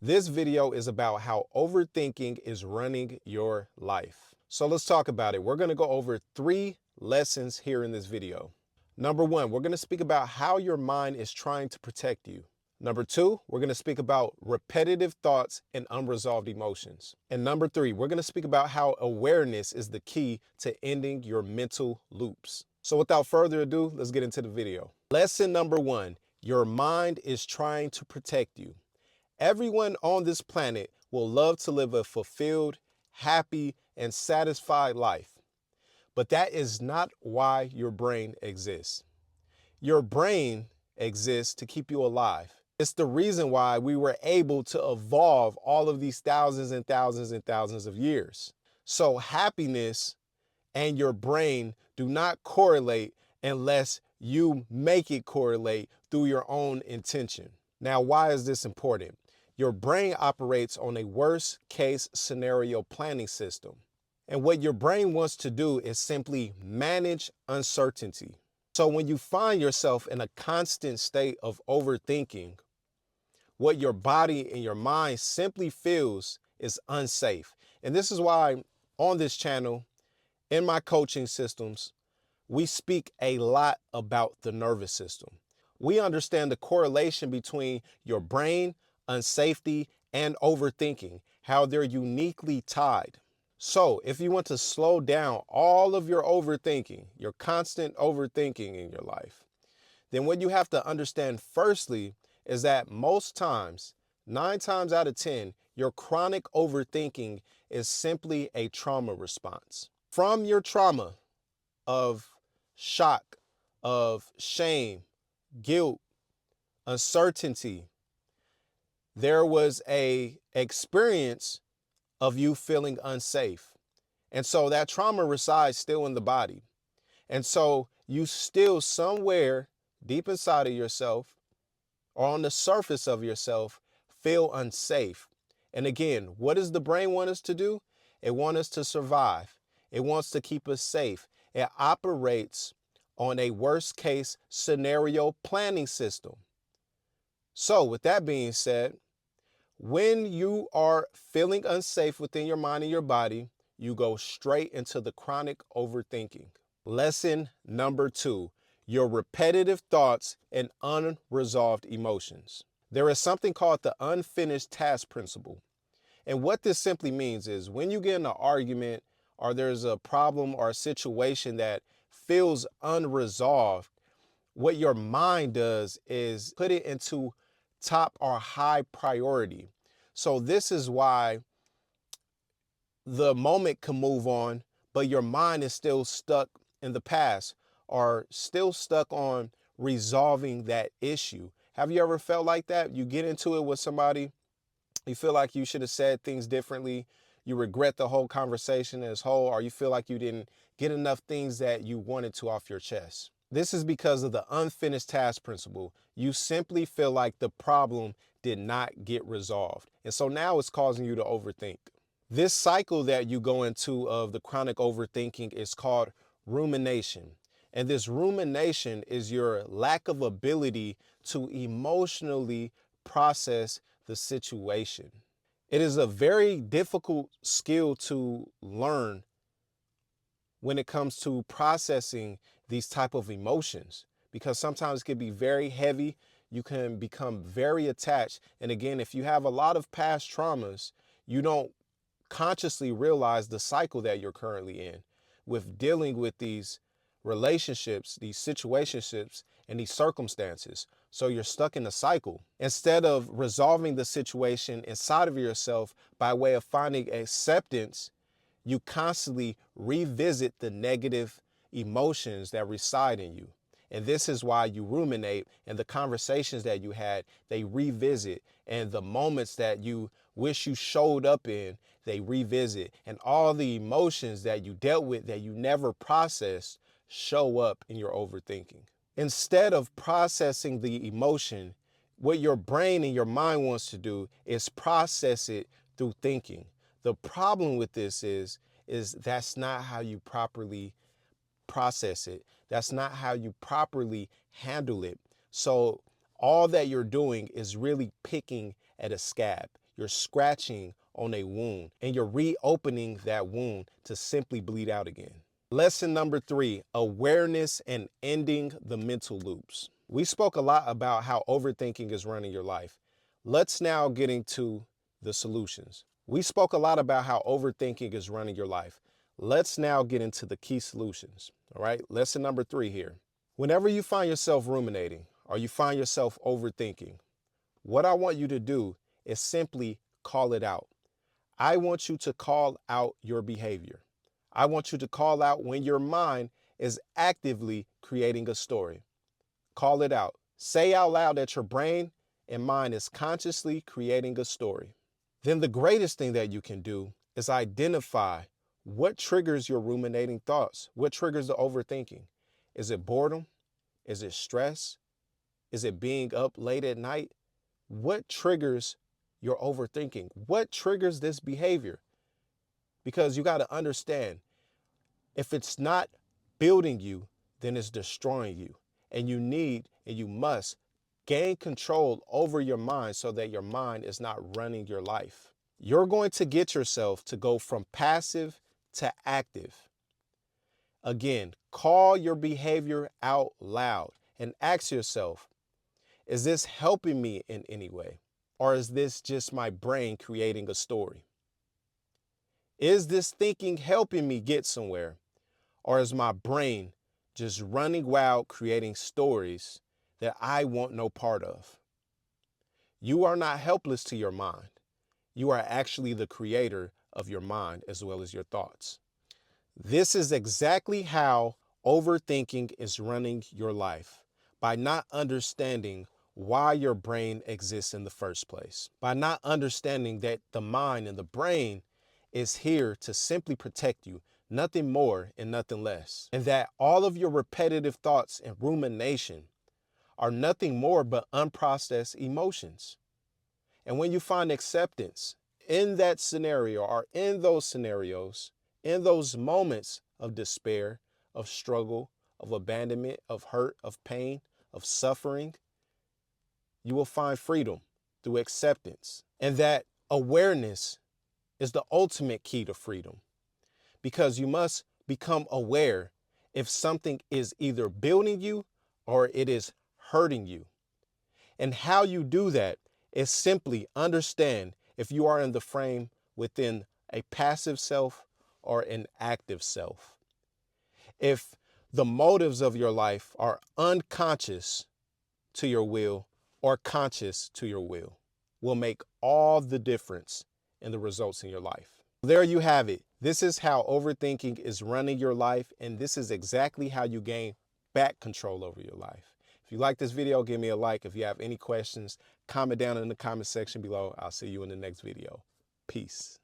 This video is about how overthinking is running your life. So let's talk about it. We're going to go over 3 lessons here in this video. Number 1, we're going to speak about how your mind is trying to protect you. Number 2, we're going to speak about repetitive thoughts and unresolved emotions. And number 3, we're going to speak about how awareness is the key to ending your mental loops. So without further ado, let's get into the video. Lesson number 1, your mind is trying to protect you. Everyone on this planet will love to live a fulfilled, happy, and satisfied life. But that is not why your brain exists. Your brain exists to keep you alive. It's the reason why we were able to evolve all of these thousands and thousands and thousands of years. So happiness and your brain do not correlate unless you make it correlate through your own intention. Now, why is this important? Your brain operates on a worst case scenario planning system. And what your brain wants to do is simply manage uncertainty. So when you find yourself in a constant state of overthinking, what your body and your mind simply feels is unsafe. And this is why on this channel, in my coaching systems, we speak a lot about the nervous system. We understand the correlation between your brain, unsafety, and overthinking, how they're uniquely tied. So if you want to slow down all of your overthinking, your constant overthinking in your life, then what you have to understand firstly is that most times, 9 times out of 10, your chronic overthinking is simply a trauma response. From your trauma of shock, of shame, guilt, uncertainty, there was a experience of you feeling unsafe. And so that trauma resides still in the body. And so you still somewhere deep inside of yourself or on the surface of yourself feel unsafe. And again, what does the brain want us to do? It wants us to survive. It wants to keep us safe. It operates on a worst case scenario planning system. So with that being said, when you are feeling unsafe within your mind and your body, you go straight into the chronic overthinking. Lesson number 2, your repetitive thoughts and unresolved emotions. There is something called the unfinished task principle. And what this simply means is when you get in an argument or there's a problem or a situation that feels unresolved, what your mind does is put it into top or high priority. So this is why the moment can move on, but your mind is still stuck in the past or still stuck on resolving that issue. Have you ever felt like that? You get into it with somebody, you feel like you should have said things differently, you regret the whole conversation as whole, or you feel like you didn't get enough things that you wanted to off your chest. This is because of the unfinished task principle. You simply feel like the problem did not get resolved. And so now it's causing you to overthink. This cycle that you go into of the chronic overthinking is called rumination. And this rumination is your lack of ability to emotionally process the situation. It is a very difficult skill to learn when it comes to processing these type of emotions, because sometimes it can be very heavy. You can become very attached. And again, if you have a lot of past traumas, you don't consciously realize the cycle that you're currently in with dealing with these relationships, these situationships, and these circumstances. So you're stuck in a cycle. Instead of resolving the situation inside of yourself by way of finding acceptance, you constantly revisit the negative emotions that reside in you. And this is why you ruminate, and the conversations that you had, they revisit, and the moments that you wish you showed up in, they revisit, and all the emotions that you dealt with that you never processed show up in your overthinking. Instead of processing the emotion, what your brain and your mind wants to do is process it through thinking. The problem with this is that's not how you properly process it. That's not how you properly handle it. So all that you're doing is really picking at a scab. you're scratching on a wound and you're reopening that wound to simply bleed out again. Lesson number 3, awareness and ending the mental loops. We spoke a lot about how overthinking is running your life. Let's now get into the solutions. We spoke a lot about how overthinking is running your life. Let's now get into the key solutions. All right, lesson number 3 here. Whenever you find yourself ruminating or you find yourself overthinking, what I want you to do is simply call it out. I want you to call out your behavior. I want you to call out when your mind is actively creating a story. Call it out. Say out loud that your brain and mind is consciously creating a story. Then the greatest thing that you can do is identify what triggers your ruminating thoughts. What triggers the overthinking? Is it boredom? Is it stress? Is it being up late at night? What triggers your overthinking? What triggers this behavior? Because you got to understand, if it's not building you, then it's destroying you. And you need and you must gain control over your mind so that your mind is not running your life. You're going to get yourself to go from passive to active. Again, call your behavior out loud and ask yourself, is this helping me in any way? Or is this just my brain creating a story? Is this thinking helping me get somewhere? Or is my brain just running wild, creating stories that I want no part of? You are not helpless to your mind. You are actually the creator of your mind as well as your thoughts. This is exactly how overthinking is running your life, by not understanding why your brain exists in the first place, by not understanding that the mind and the brain is here to simply protect you, nothing more and nothing less, and that all of your repetitive thoughts and rumination are nothing more but unprocessed emotions. And when you find acceptance in that scenario or in those scenarios, in those moments of despair, of struggle, of abandonment, of hurt, of pain, of suffering, you will find freedom through acceptance. And that awareness is the ultimate key to freedom, because you must become aware if something is either building you or it is hurting you. And how you do that is simply understand if you are in the frame within a passive self or an active self. If the motives of your life are unconscious to your will or conscious to your will make all the difference in the results in your life. There you have it. This is how overthinking is running your life, and this is exactly how you gain back control over your life. If you like this video, give me a like. If you have any questions, comment down in the comment section below. I'll see you in the next video. Peace.